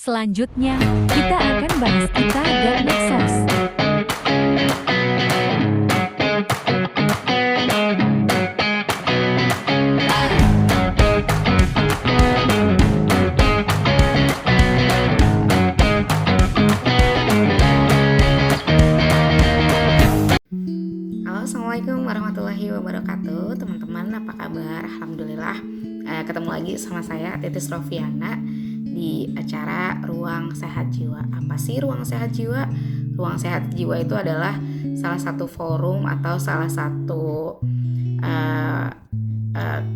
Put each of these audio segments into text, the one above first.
Selanjutnya, kita akan bahas kita dan medsos. Halo, Assalamualaikum warahmatullahi wabarakatuh. Teman-teman, apa kabar? Alhamdulillah, ketemu lagi sama saya Titis Rofiana di acara Ruang Sehat Jiwa. Apa sih Ruang Sehat Jiwa? Ruang Sehat Jiwa itu adalah salah satu forum atau salah satu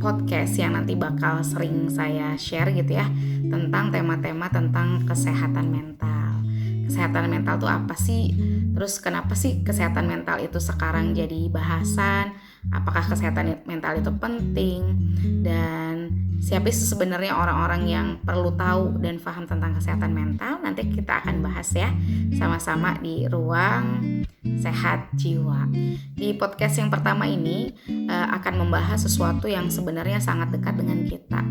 podcast yang nanti bakal sering saya share gitu ya, tentang tema-tema tentang kesehatan mental. Kesehatan mental itu apa sih? Terus kenapa sih kesehatan mental itu sekarang jadi bahasan? Apakah kesehatan mental itu penting? Dan siapa sih sebenarnya orang-orang yang perlu tahu dan paham tentang kesehatan mental? Nanti kita akan bahas ya sama-sama di Ruang Sehat Jiwa. Di podcast yang pertama ini akan membahas sesuatu yang sebenarnya sangat dekat dengan kita,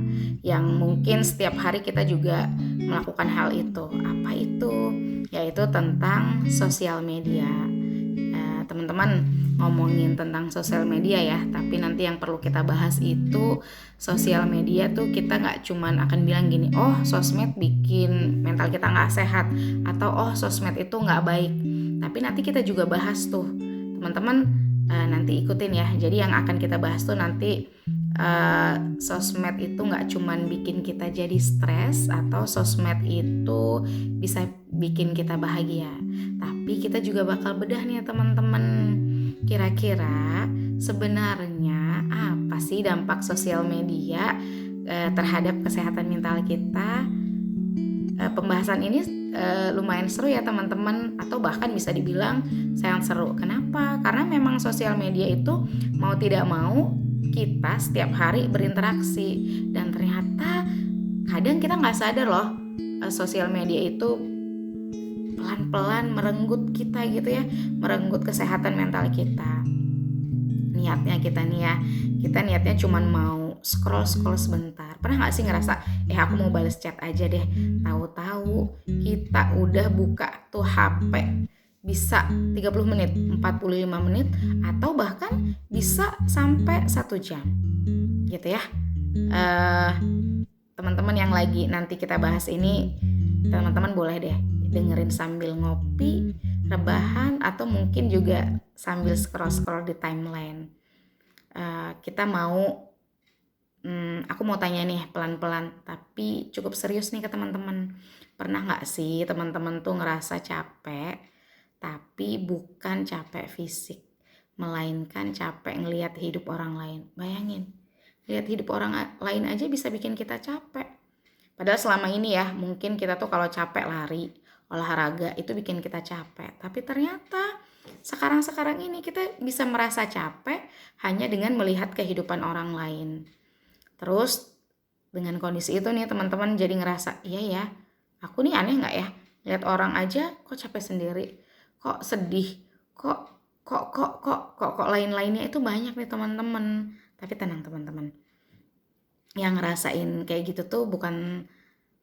yang mungkin setiap hari kita juga melakukan hal itu. Apa itu? Yaitu tentang sosial media. Teman-teman, ngomongin tentang sosial media ya, tapi nanti yang perlu kita bahas itu sosial media tuh kita nggak cuman akan bilang gini, oh sosmed bikin mental kita nggak sehat, atau oh sosmed itu nggak baik. Tapi nanti kita juga bahas tuh, teman-teman, nanti ikutin ya. Jadi yang akan kita bahas tuh nanti sosmed itu nggak cuman bikin kita jadi stres, atau sosmed itu bisa bikin kita bahagia, tapi kita juga bakal bedah nih teman-teman. Kira-kira sebenarnya apa sih dampak sosial media terhadap kesehatan mental kita? Pembahasan ini lumayan seru ya teman-teman, atau bahkan bisa dibilang sangat seru. Kenapa? Karena memang sosial media itu mau tidak mau kita setiap hari berinteraksi, dan ternyata kadang kita nggak sadar loh, sosial media itu pelan-pelan merenggut kita gitu ya, merenggut kesehatan mental kita. Niatnya kita nih ya, kita niatnya cuman mau scroll sebentar. Pernah gak sih ngerasa, aku mau bales chat aja deh, tahu-tahu kita udah buka tuh HP bisa 30 menit, 45 menit, atau bahkan bisa sampai 1 jam gitu ya. Teman-teman yang lagi nanti kita bahas ini, teman-teman boleh deh dengerin sambil ngopi, rebahan, atau mungkin juga sambil scroll di timeline. Kita mau aku mau tanya nih pelan-pelan tapi cukup serius nih ke teman-teman. Pernah gak sih teman-teman tuh ngerasa capek, tapi bukan capek fisik, melainkan capek ngelihat hidup orang lain? Bayangin, lihat hidup orang lain aja bisa bikin kita capek. Padahal selama ini ya, mungkin kita tuh kalau capek lari, olahraga itu bikin kita capek. Tapi ternyata sekarang ini kita bisa merasa capek hanya dengan melihat kehidupan orang lain. Terus dengan kondisi itu nih teman-teman jadi ngerasa, iya ya, aku nih aneh gak ya? Lihat orang aja kok capek sendiri, kok sedih, kok lain-lainnya itu banyak nih teman-teman. Tapi tenang teman-teman, yang ngerasain kayak gitu tuh bukan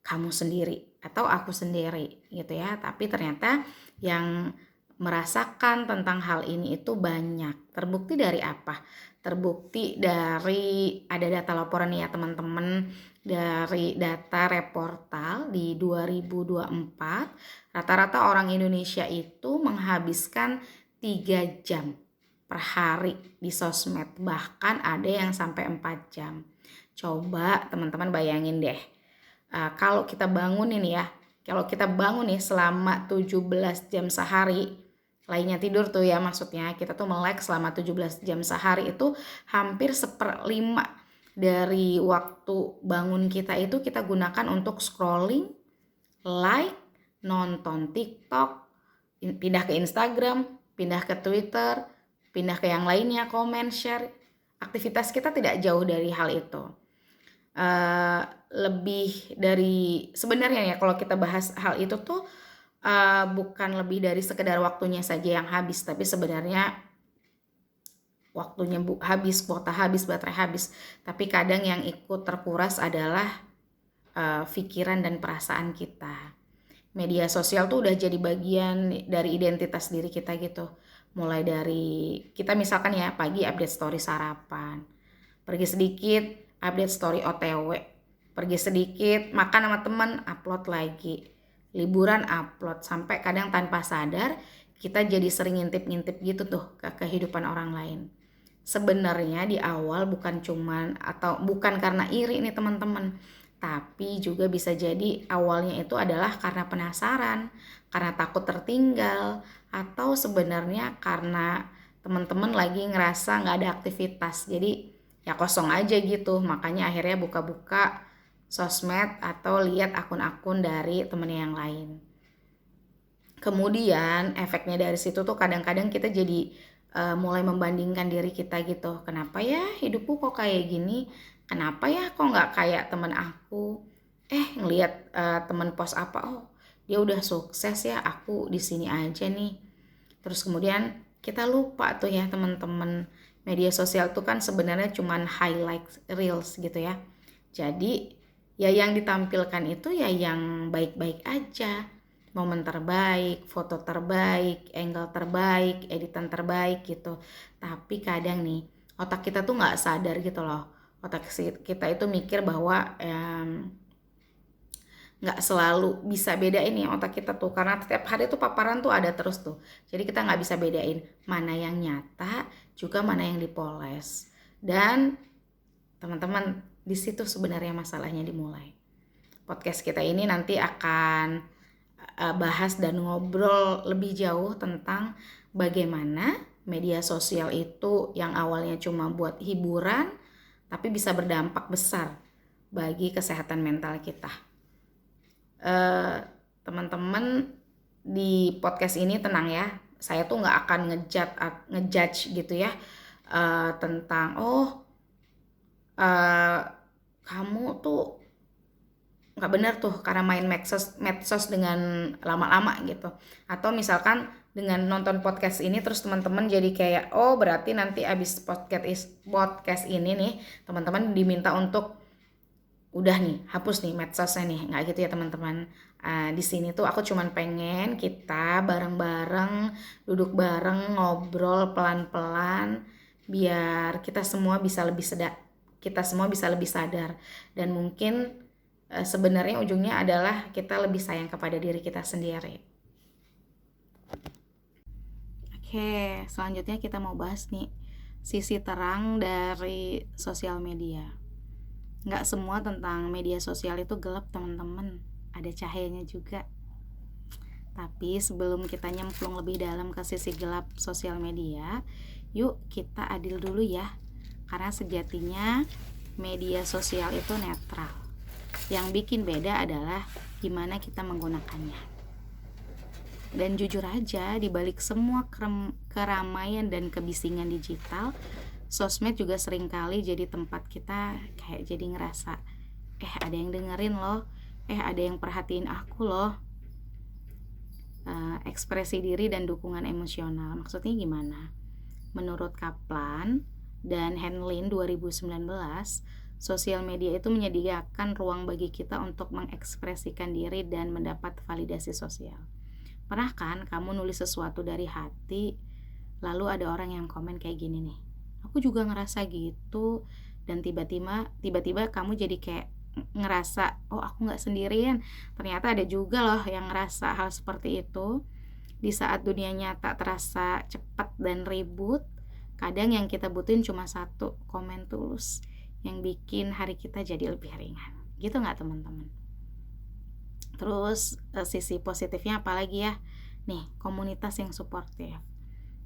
kamu sendiri atau aku sendiri gitu ya, tapi ternyata yang merasakan tentang hal ini itu banyak. Terbukti dari apa? Terbukti dari ada data laporan nih ya teman-teman, dari data Reportal di 2024, rata-rata orang Indonesia itu menghabiskan 3 jam per hari di sosmed, bahkan ada yang sampai 4 jam. Coba teman-teman bayangin deh, kalau kita bangun nih selama 17 jam sehari, lainnya tidur tuh ya, maksudnya kita tuh melek selama 17 jam sehari, itu hampir 1/5 dari waktu bangun kita itu kita gunakan untuk scrolling, like, nonton TikTok, pindah ke Instagram, pindah ke Twitter, pindah ke yang lainnya, komen, share. Aktivitas kita tidak jauh dari hal itu. Lebih dari, sebenarnya ya kalau kita bahas hal itu tuh bukan lebih dari sekedar waktunya saja yang habis, tapi sebenarnya waktunya habis, kuota habis, baterai habis. Tapi kadang yang ikut terkuras adalah pikiran dan perasaan kita. media sosial tuh udah jadi bagian dari identitas diri kita gitu. Mulai dari kita misalkan ya pagi update story sarapan, pergi sedikit update story OTW, pergi sedikit makan sama teman upload lagi, liburan upload, sampai kadang tanpa sadar kita jadi sering ngintip-ngintip gitu tuh ke kehidupan orang lain. Sebenarnya di awal bukan karena iri nih teman-teman, tapi juga bisa jadi awalnya itu adalah karena penasaran, karena takut tertinggal, atau sebenarnya karena teman-teman lagi ngerasa nggak ada aktivitas, jadi ya kosong aja gitu. Makanya akhirnya buka-buka sosmed atau lihat akun-akun dari temennya yang lain. Kemudian efeknya dari situ tuh kadang-kadang kita jadi mulai membandingkan diri kita gitu. Kenapa ya hidupku kok kayak gini? Kenapa ya kok nggak kayak temen aku? Ngelihat temen post apa, oh dia udah sukses ya, aku di sini aja nih. Terus kemudian kita lupa tuh ya teman-teman, media sosial tuh kan sebenarnya cuman highlight reels gitu ya. Jadi ya yang ditampilkan itu ya yang baik-baik aja. Momen terbaik, foto terbaik, angle terbaik, editan terbaik gitu. Tapi kadang nih otak kita tuh nggak sadar gitu loh. Otak kita itu mikir bahwa nggak selalu bisa bedain nih otak kita tuh, karena setiap hari tuh paparan tuh ada terus tuh. Jadi kita nggak bisa bedain mana yang nyata, juga mana yang dipoles. Dan teman-teman, di situ sebenarnya masalahnya dimulai. Podcast kita ini nanti akan bahas dan ngobrol lebih jauh tentang bagaimana media sosial itu yang awalnya cuma buat hiburan tapi bisa berdampak besar bagi kesehatan mental kita. Teman-teman di podcast ini tenang ya, saya tuh nggak akan ngejudge gitu ya tentang kamu tuh nggak benar tuh karena main medsos dengan lama-lama gitu. Atau misalkan dengan nonton podcast ini terus teman-teman jadi kayak berarti nanti abis podcast ini nih teman-teman diminta untuk udah nih hapus nih medsosnya nih. Nggak gitu ya teman-teman. Di sini tuh aku cuman pengen kita bareng-bareng duduk bareng ngobrol pelan-pelan biar kita semua bisa lebih sadar dan mungkin sebenarnya ujungnya adalah kita lebih sayang kepada diri kita sendiri. Oke, selanjutnya kita mau bahas nih sisi terang dari sosial media. Nggak semua tentang media sosial itu gelap teman-teman, ada cahayanya juga. Tapi sebelum kita nyemplung lebih dalam ke sisi gelap sosial media, yuk kita adil dulu ya. Karena sejatinya media sosial itu netral. Yang bikin beda adalah gimana kita menggunakannya. Dan jujur aja, di balik semua keramaian dan kebisingan digital, sosmed juga seringkali jadi tempat kita kayak jadi ngerasa ada yang dengerin loh, ada yang perhatiin aku loh. Ekspresi diri dan dukungan emosional. Maksudnya gimana? Menurut Kaplan dan Henlin 2019, sosial media itu menyediakan ruang bagi kita untuk mengekspresikan diri dan mendapat validasi sosial. Pernah kan kamu nulis sesuatu dari hati, lalu ada orang yang komen kayak gini nih, aku juga ngerasa gitu, dan tiba-tiba kamu jadi kayak ngerasa, aku gak sendirian, ternyata ada juga loh yang ngerasa hal seperti itu. Di saat dunia nyata terasa cepat dan ribut, kadang yang kita butuhin cuma satu komen tulus yang bikin hari kita jadi lebih ringan. Gitu gak teman-teman? Terus sisi positifnya apalagi ya? Nih, komunitas yang suportif.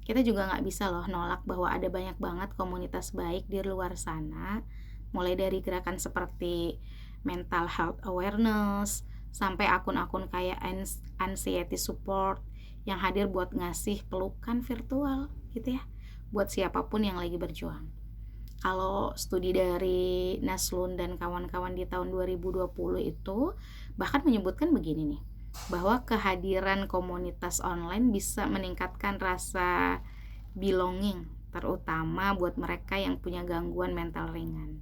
Kita juga gak bisa loh nolak bahwa ada banyak banget komunitas baik di luar sana. Mulai dari gerakan seperti mental health awareness, sampai akun-akun kayak anxiety support yang hadir buat ngasih pelukan virtual gitu ya, buat siapapun yang lagi berjuang. Kalau studi dari Naslun dan kawan-kawan di tahun 2020 itu bahkan menyebutkan begini nih, bahwa kehadiran komunitas online bisa meningkatkan rasa belonging, terutama buat mereka yang punya gangguan mental ringan.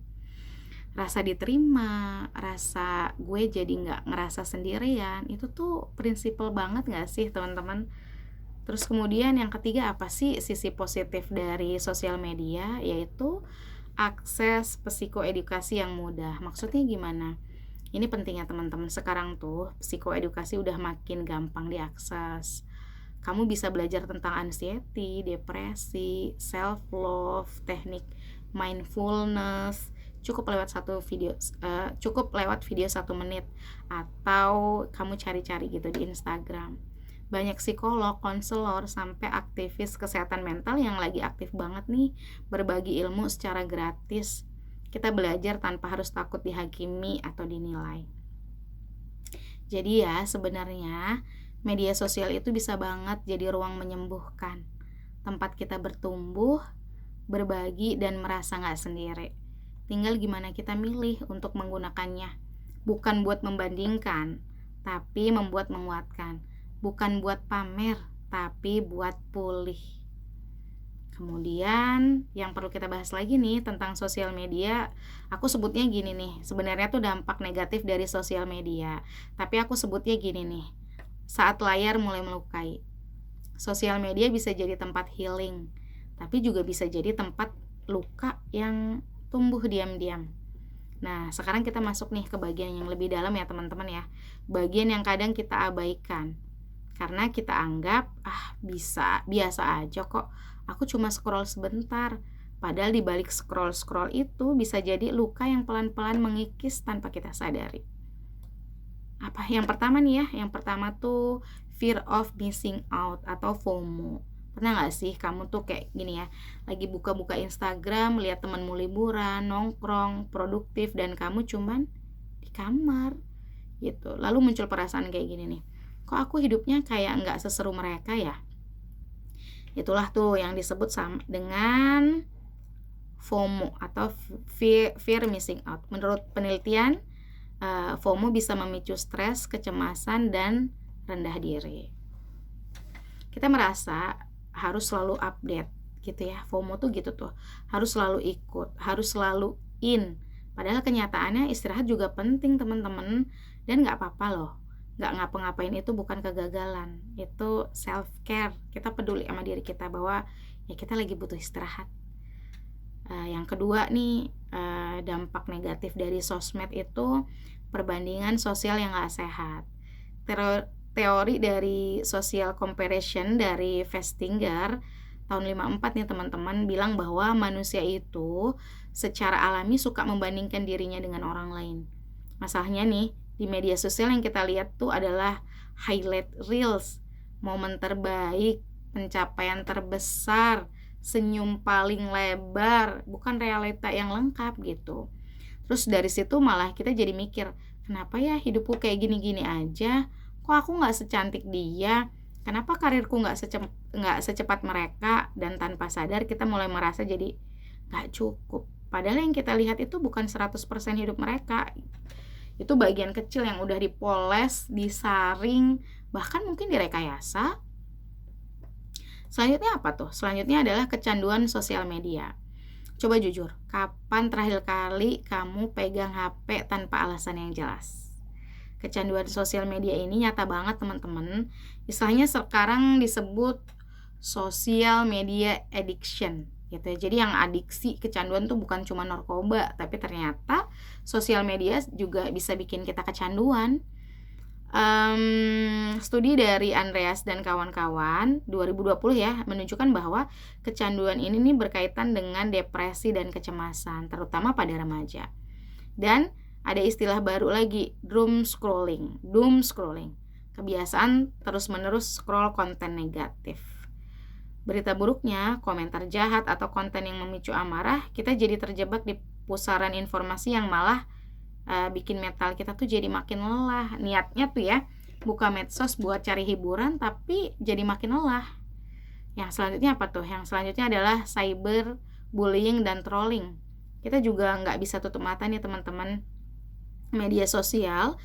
rasa diterima, rasa gue jadi nggak ngerasa sendirian, itu tuh prinsipal banget nggak sih teman-teman? Terus kemudian yang ketiga, apa sih sisi positif dari sosial media? Yaitu akses psikoedukasi yang mudah. Maksudnya gimana? Ini pentingnya teman-teman, sekarang tuh psikoedukasi udah makin gampang diakses. Kamu bisa belajar tentang anxiety, depresi, self love, teknik mindfulness. Cukup lewat video 1 menit, atau kamu cari-cari gitu di Instagram. Banyak psikolog, konselor, sampai aktivis kesehatan mental yang lagi aktif banget nih berbagi ilmu secara gratis. Kita belajar tanpa harus takut dihakimi atau dinilai. Jadi ya, sebenarnya media sosial itu bisa banget jadi ruang menyembuhkan, tempat kita bertumbuh, berbagi, dan merasa gak sendiri. Tinggal gimana kita milih untuk menggunakannya. Bukan buat membandingkan, tapi membuat menguatkan. Bukan buat pamer, tapi buat pulih. Kemudian yang perlu kita bahas lagi nih tentang sosial media, aku sebutnya gini nih, sebenarnya tuh dampak negatif dari sosial media, tapi aku sebutnya gini nih, saat layar mulai melukai. Sosial media bisa jadi tempat healing, tapi juga bisa jadi tempat luka yang tumbuh diam-diam. Nah, sekarang kita masuk nih ke bagian yang lebih dalam ya teman-teman ya, bagian yang kadang kita abaikan karena kita anggap biasa aja kok, aku cuma scroll sebentar. Padahal di balik scroll itu bisa jadi luka yang pelan-pelan mengikis tanpa kita sadari. Apa yang pertama nih ya? Yang pertama tuh fear of missing out atau FOMO. Pernah gak sih kamu tuh kayak gini ya, lagi buka-buka Instagram, lihat temanmu liburan, nongkrong, produktif, dan kamu cuman di kamar gitu. Lalu muncul perasaan kayak gini nih, kok aku hidupnya kayak gak seseru mereka ya? Itulah tuh yang disebut sama dengan FOMO atau fear missing out. Menurut penelitian, FOMO bisa memicu stres, kecemasan, dan rendah diri. Kita merasa harus selalu update gitu ya. FOMO tuh gitu tuh, harus selalu ikut, harus selalu in. Padahal kenyataannya istirahat juga penting teman-teman, dan gak apa-apa loh. Gak ngapa-ngapain itu bukan kegagalan, itu self care. Kita peduli sama diri kita bahwa ya kita lagi butuh istirahat. Yang kedua nih, dampak negatif dari sosmed itu perbandingan sosial yang gak sehat. Teori dari social comparison dari Festinger tahun 54 nih teman-teman bilang bahwa manusia itu secara alami suka membandingkan dirinya dengan orang lain. Masalahnya nih, di media sosial yang kita lihat tuh adalah highlight reels, momen terbaik, pencapaian terbesar, senyum paling lebar, bukan realita yang lengkap gitu. Terus dari situ malah kita jadi mikir, kenapa ya hidupku kayak gini-gini aja? Kok aku gak secantik dia? Kenapa karirku gak secepat mereka? Dan tanpa sadar kita mulai merasa jadi gak cukup. Padahal yang kita lihat itu bukan 100% hidup mereka. Itu bagian kecil yang udah dipoles, disaring, bahkan mungkin direkayasa. Selanjutnya apa tuh? Selanjutnya adalah kecanduan sosial media. Coba jujur, kapan terakhir kali kamu pegang HP tanpa alasan yang jelas? Kecanduan sosial media ini nyata banget teman-teman. Istilahnya sekarang disebut social media addiction gitu ya. Jadi yang adiksi kecanduan tuh bukan cuma narkoba, tapi ternyata sosial media juga bisa bikin kita kecanduan. Studi dari Andreas dan kawan-kawan 2020 ya menunjukkan bahwa kecanduan ini nih berkaitan dengan depresi dan kecemasan, terutama pada remaja. Dan ada istilah baru lagi, doom scrolling. Kebiasaan terus-menerus scroll konten negatif. Berita buruknya, komentar jahat atau konten yang memicu amarah, kita jadi terjebak di pusaran informasi yang malah bikin mental kita tuh jadi makin lelah. Niatnya tuh ya buka medsos buat cari hiburan, tapi jadi makin lelah. Yang selanjutnya apa tuh? Yang selanjutnya adalah cyber bullying dan trolling. Kita juga nggak bisa tutup mata nih teman-teman. Media sosial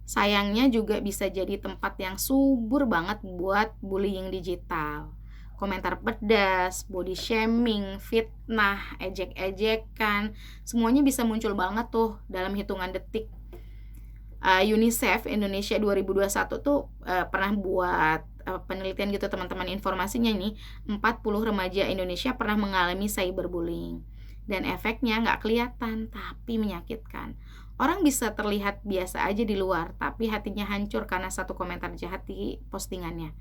sayangnya juga bisa jadi tempat yang subur banget buat bullying digital. komentar pedas, body shaming, fitnah, ejek-ejekan, semuanya bisa muncul banget tuh dalam hitungan detik. UNICEF Indonesia 2021 tuh pernah buat penelitian gitu teman-teman, informasinya nih 40 remaja Indonesia pernah mengalami cyberbullying dan efeknya nggak kelihatan tapi menyakitkan. Orang bisa terlihat biasa aja di luar tapi hatinya hancur karena satu komentar jahat di postingannya.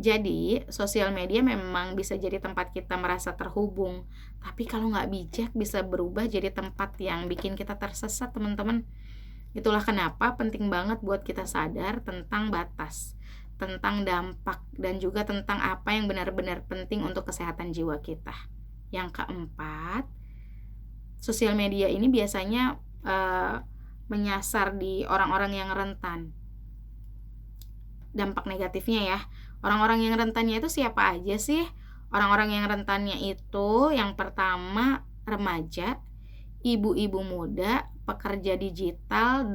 Jadi sosial media memang bisa jadi tempat kita merasa terhubung, tapi kalau nggak bijak bisa berubah jadi tempat yang bikin kita tersesat teman-teman. Itulah kenapa penting banget buat kita sadar tentang batas, tentang dampak, dan juga tentang apa yang benar-benar penting untuk kesehatan jiwa kita. Yang keempat, sosial media ini biasanya menyasar di orang-orang yang rentan. Dampak negatifnya ya, orang-orang yang rentannya itu siapa aja sih? Orang-orang yang rentannya itu yang pertama remaja, ibu-ibu muda, pekerja digital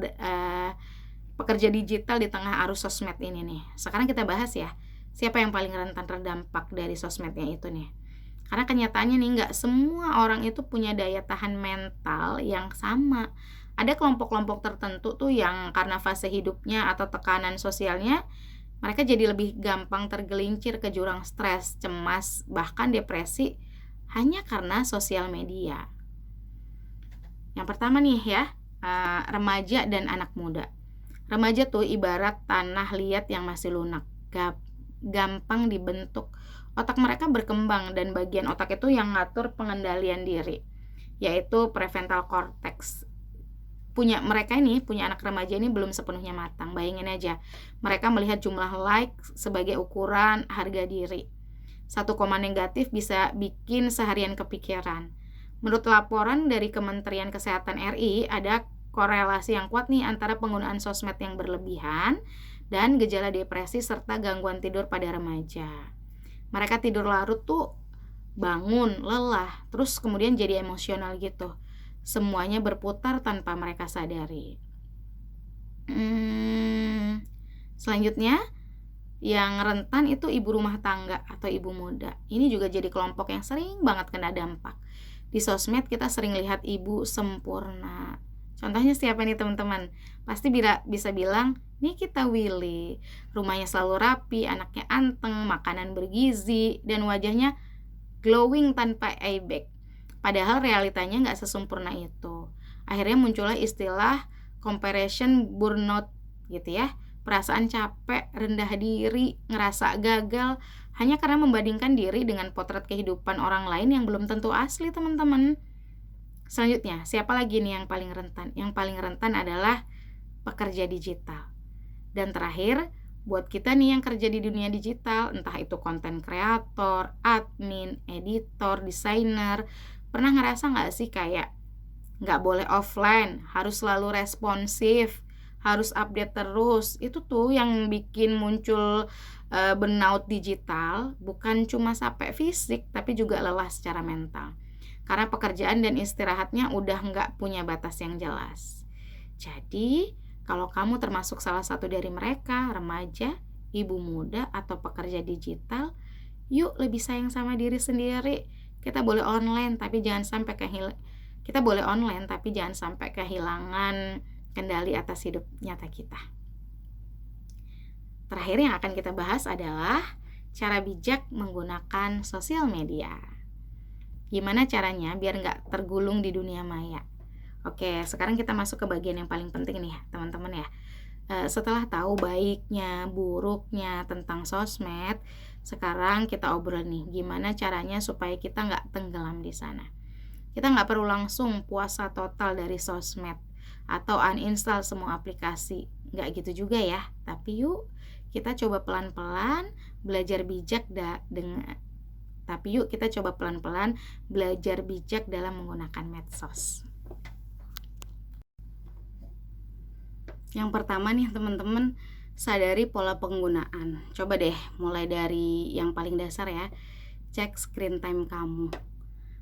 di tengah arus sosmed ini nih. Sekarang kita bahas ya, siapa yang paling rentan terdampak dari sosmednya itu nih. Karena kenyataannya nih nggak semua orang itu punya daya tahan mental yang sama. Ada kelompok-kelompok tertentu tuh yang karena fase hidupnya atau tekanan sosialnya, mereka jadi lebih gampang tergelincir ke jurang stres, cemas, bahkan depresi hanya karena sosial media. Yang pertama nih ya, remaja dan anak muda. Remaja tuh ibarat tanah liat yang masih lunak, gampang dibentuk. Otak mereka berkembang dan bagian otak itu yang ngatur pengendalian diri, yaitu prefrontal cortex. Mereka punya anak remaja ini belum sepenuhnya matang. Bayangin aja, mereka melihat jumlah like sebagai ukuran harga diri. Satu koma negatif bisa bikin seharian kepikiran. Menurut laporan dari Kementerian Kesehatan RI, ada korelasi yang kuat nih antara penggunaan sosmed yang berlebihan dan gejala depresi serta gangguan tidur pada remaja. Mereka tidur larut tuh, bangun, lelah, terus kemudian jadi emosional gitu. Semuanya berputar tanpa mereka sadari. Selanjutnya, yang rentan itu ibu rumah tangga atau ibu muda. Ini juga jadi kelompok yang sering banget kena dampak. Di sosmed kita sering lihat ibu sempurna. Contohnya siapa nih teman-teman? Pasti bisa bilang, Nikita Willy. Rumahnya selalu rapi, anaknya anteng, makanan bergizi, dan wajahnya glowing tanpa airbag. Padahal realitanya nggak sesempurna itu. Akhirnya muncullah istilah comparison burnout gitu ya. Perasaan capek, rendah diri, ngerasa gagal hanya karena membandingkan diri dengan potret kehidupan orang lain yang belum tentu asli teman-teman. Selanjutnya, siapa lagi nih yang paling rentan? Yang paling rentan adalah pekerja digital. Dan terakhir, buat kita nih yang kerja di dunia digital, entah itu konten kreator, admin, editor, desainer, pernah ngerasa nggak sih kayak nggak boleh offline, harus selalu responsif, harus update terus? Itu tuh yang bikin muncul burnout digital, bukan cuma sampai fisik, tapi juga lelah secara mental. Karena pekerjaan dan istirahatnya udah nggak punya batas yang jelas. Jadi, kalau kamu termasuk salah satu dari mereka, remaja, ibu muda, atau pekerja digital, yuk lebih sayang sama diri sendiri. Kita boleh online tapi jangan sampai kehilangan kendali atas hidup nyata kita. Terakhir yang akan kita bahas adalah cara bijak menggunakan sosial media. Gimana caranya biar nggak tergulung di dunia maya? Oke, sekarang kita masuk ke bagian yang paling penting nih teman-teman ya. Setelah tahu baiknya, buruknya tentang sosmed, sekarang kita obrol nih gimana caranya supaya kita nggak tenggelam di sana. Kita nggak perlu langsung puasa total dari sosmed atau uninstall semua aplikasi, nggak gitu juga ya. Tapi yuk kita coba pelan-pelan belajar bijak dalam menggunakan medsos. Yang pertama nih teman-teman, sadari pola penggunaan. Coba deh mulai dari yang paling dasar ya. Cek screen time kamu.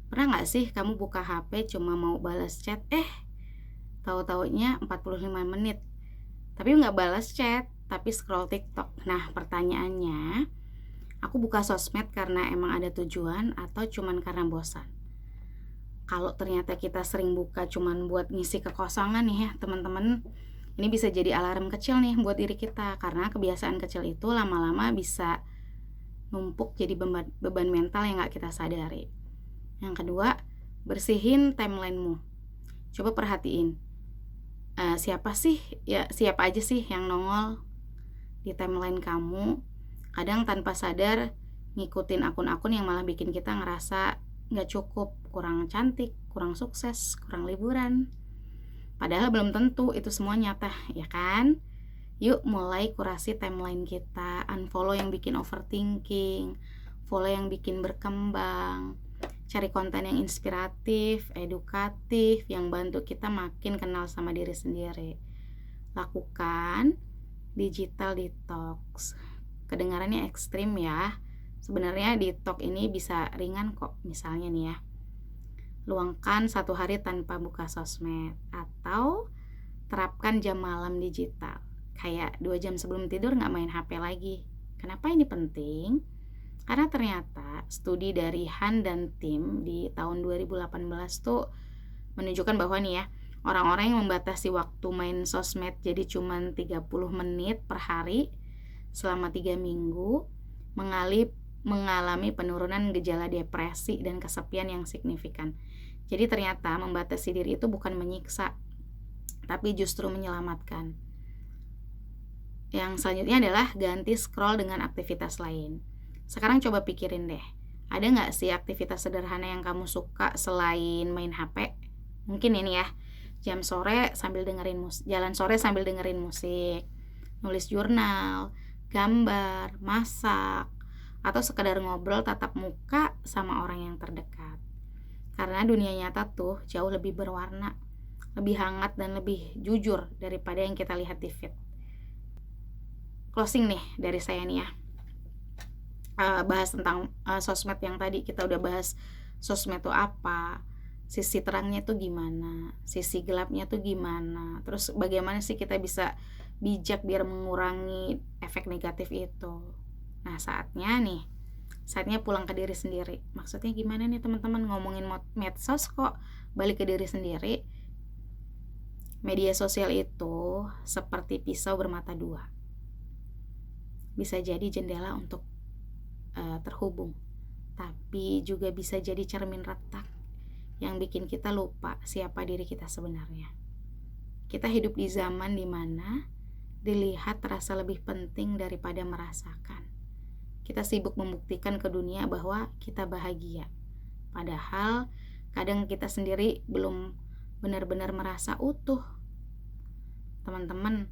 Pernah gak sih kamu buka HP cuma mau balas chat, tahu-taunya 45 menit. Tapi gak balas chat, tapi scroll TikTok. Nah pertanyaannya, Aku buka sosmed karena emang ada tujuan atau cuman karena bosan. Kalau ternyata kita sering buka cuman buat ngisi kekosongan nih ya teman-teman, ini bisa jadi alarm kecil nih buat diri kita, karena kebiasaan kecil itu lama-lama bisa numpuk jadi beban mental yang gak kita sadari. Yang kedua, bersihin timelinemu. Coba perhatiin, siapa aja sih yang nongol di timeline kamu. Kadang tanpa sadar ngikutin akun-akun yang malah bikin kita ngerasa gak cukup, kurang cantik, kurang sukses, kurang liburan. Padahal belum tentu itu semua nyata, ya kan? Yuk mulai kurasi timeline kita, unfollow yang bikin overthinking, follow yang bikin berkembang, cari konten yang inspiratif, edukatif, yang bantu kita makin kenal sama diri sendiri. Lakukan digital detox. Kedengarannya ekstrim ya. Sebenarnya detox ini bisa ringan kok. Misalnya nih ya, luangkan 1 hari tanpa buka sosmed, atau terapkan jam malam digital. Kayak 2 jam sebelum tidur gak main HP lagi. Kenapa ini penting? Karena ternyata studi dari Han dan tim di tahun 2018 tuh menunjukkan bahwa nih ya, orang-orang yang membatasi waktu main sosmed jadi cuma 30 menit per hari selama 3 minggu mengalami penurunan gejala depresi dan kesepian yang signifikan. Jadi ternyata membatasi diri itu bukan menyiksa, tapi justru menyelamatkan. Yang selanjutnya adalah ganti scroll dengan aktivitas lain. Sekarang coba pikirin deh, ada gak sih aktivitas sederhana yang kamu suka selain main HP? Mungkin ini ya, jalan sore sambil dengerin musik, nulis jurnal, gambar, masak, atau sekedar ngobrol tatap muka sama orang yang terdekat. Karena dunia nyata tuh jauh lebih berwarna, lebih hangat dan lebih jujur daripada yang kita lihat di feed. Closing nih dari saya nih ya, bahas tentang sosmed. Yang tadi kita udah bahas sosmed itu apa, sisi terangnya tuh gimana, sisi gelapnya tuh gimana, terus bagaimana sih kita bisa bijak biar mengurangi efek negatif itu. Nah saatnya pulang ke diri sendiri. Maksudnya gimana nih teman-teman? Ngomongin medsos kok balik ke diri sendiri. Media sosial itu seperti pisau bermata dua, bisa jadi jendela untuk terhubung, tapi juga bisa jadi cermin retak yang bikin kita lupa siapa diri kita sebenarnya. Kita hidup di zaman dimana dilihat terasa lebih penting daripada merasakan. Kita sibuk membuktikan ke dunia bahwa kita bahagia, padahal kadang kita sendiri belum benar-benar merasa utuh. Teman-teman,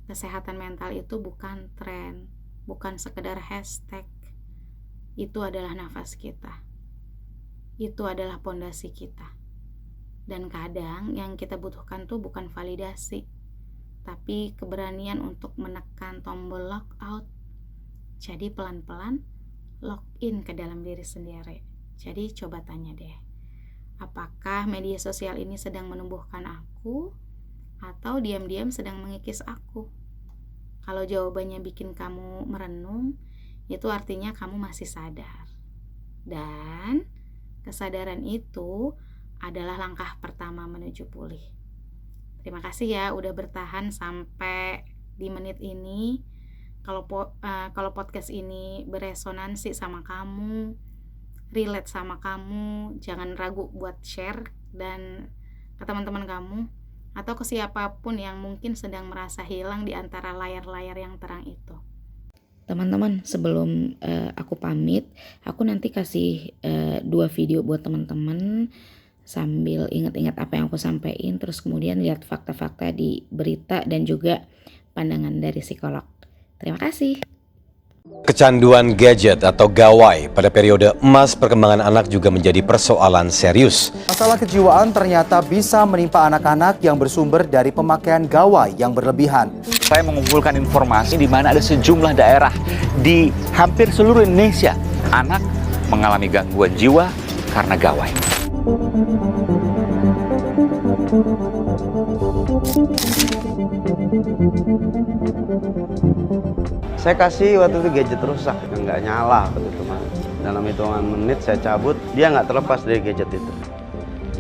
kesehatan mental itu bukan tren, bukan sekedar hashtag. Itu adalah nafas kita, itu adalah pondasi kita. Dan kadang yang kita butuhkan tuh bukan validasi, tapi keberanian untuk menekan tombol lockout. Jadi pelan-pelan login ke dalam diri sendiri. Jadi coba tanya deh, apakah media sosial ini sedang menumbuhkan aku atau diam-diam sedang mengikis aku? Kalau jawabannya bikin kamu merenung, itu artinya kamu masih sadar. Dan kesadaran itu adalah langkah pertama menuju pulih. Terima kasih ya udah bertahan sampai di menit ini. Kalau podcast ini beresonansi sama kamu, relate sama kamu, jangan ragu buat share dan ke teman-teman kamu atau ke siapapun yang mungkin sedang merasa hilang di antara layar-layar yang terang itu. Teman-teman, sebelum aku pamit, aku nanti kasih 2 video buat teman-teman sambil ingat-ingat apa yang aku sampaikan, terus kemudian lihat fakta-fakta di berita dan juga pandangan dari psikolog. Terima kasih. Kecanduan gadget atau gawai pada periode emas perkembangan anak juga menjadi persoalan serius. Masalah kejiwaan ternyata bisa menimpa anak-anak yang bersumber dari pemakaian gawai yang berlebihan. Saya mengumpulkan informasi di mana ada sejumlah daerah di hampir seluruh Indonesia anak mengalami gangguan jiwa karena gawai. Saya kasih waktu itu gadget rusak, nggak nyala waktu itu Mas. Dalam hitungan menit saya cabut, dia nggak terlepas dari gadget itu.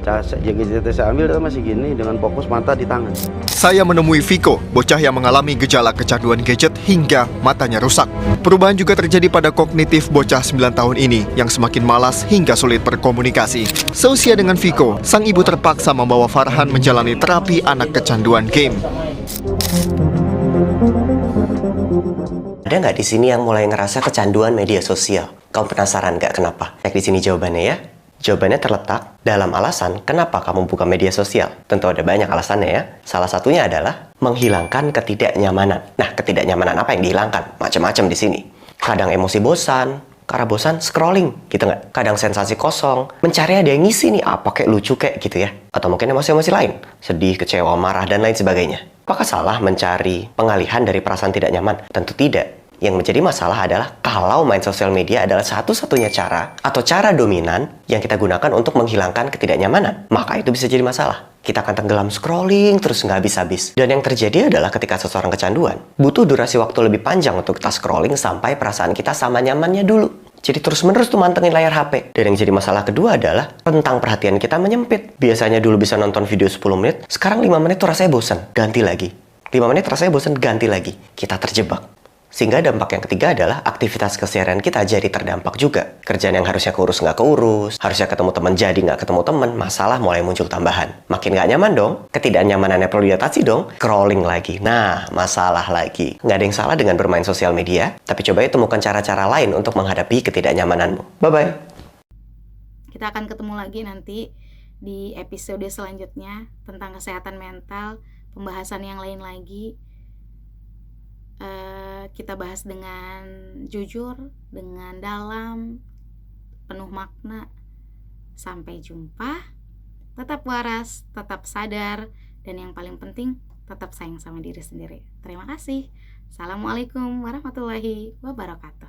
Gadget itu saya ambil, itu masih gini dengan fokus mata di tangan. Saya menemui Viko, bocah yang mengalami gejala kecanduan gadget hingga matanya rusak. Perubahan juga terjadi pada kognitif bocah 9 tahun ini yang semakin malas hingga sulit berkomunikasi. Seusia dengan Viko, sang ibu terpaksa membawa Farhan menjalani terapi anak kecanduan game. Ada nggak di sini yang mulai ngerasa kecanduan media sosial? Kamu penasaran nggak kenapa? Cek di sini jawabannya ya. Jawabannya terletak dalam alasan kenapa kamu buka media sosial. Tentu ada banyak alasannya ya. Salah satunya adalah menghilangkan ketidaknyamanan. Nah, ketidaknyamanan apa yang dihilangkan? Macam-macam di sini. Kadang emosi bosan, karena bosan scrolling gitu nggak? Kadang sensasi kosong, mencari ada yang ngisi nih apa kayak lucu kayak gitu ya. Atau mungkin emosi-emosi lain, sedih, kecewa, marah, dan lain sebagainya. Apakah salah mencari pengalihan dari perasaan tidak nyaman? Tentu tidak. Yang menjadi masalah adalah kalau main sosial media adalah satu-satunya cara atau cara dominan yang kita gunakan untuk menghilangkan ketidaknyamanan, maka itu bisa jadi masalah. Kita akan tenggelam scrolling terus nggak habis-habis. Dan yang terjadi adalah ketika seseorang kecanduan, butuh durasi waktu lebih panjang untuk kita scrolling sampai perasaan kita sama nyamannya dulu. Jadi terus-menerus tuh mantengin layar HP. Dan yang jadi masalah kedua adalah rentang perhatian kita menyempit. Biasanya dulu bisa nonton video 10 menit, sekarang 5 menit tuh rasanya bosan, ganti lagi. 5 menit rasanya bosan, ganti lagi. Kita terjebak. Sehingga dampak yang ketiga adalah aktivitas keseharian kita jadi terdampak juga. Kerjaan yang harusnya keurus nggak keurus, harusnya ketemu teman jadi nggak ketemu teman, masalah mulai muncul tambahan. Makin nggak nyaman dong, ketidaknyamanannya perlu diatasi dong, scrolling lagi. Nah, masalah lagi. Nggak ada yang salah dengan bermain sosial media, tapi coba temukan cara-cara lain untuk menghadapi ketidaknyamananmu. Bye-bye. Kita akan ketemu lagi nanti di episode selanjutnya tentang kesehatan mental, pembahasan yang lain lagi. Kita bahas dengan jujur, dengan dalam, penuh makna. Sampai jumpa. Tetap waras, tetap sadar, dan yang paling penting tetap sayang sama diri sendiri. Terima kasih. Assalamualaikum warahmatullahi wabarakatuh.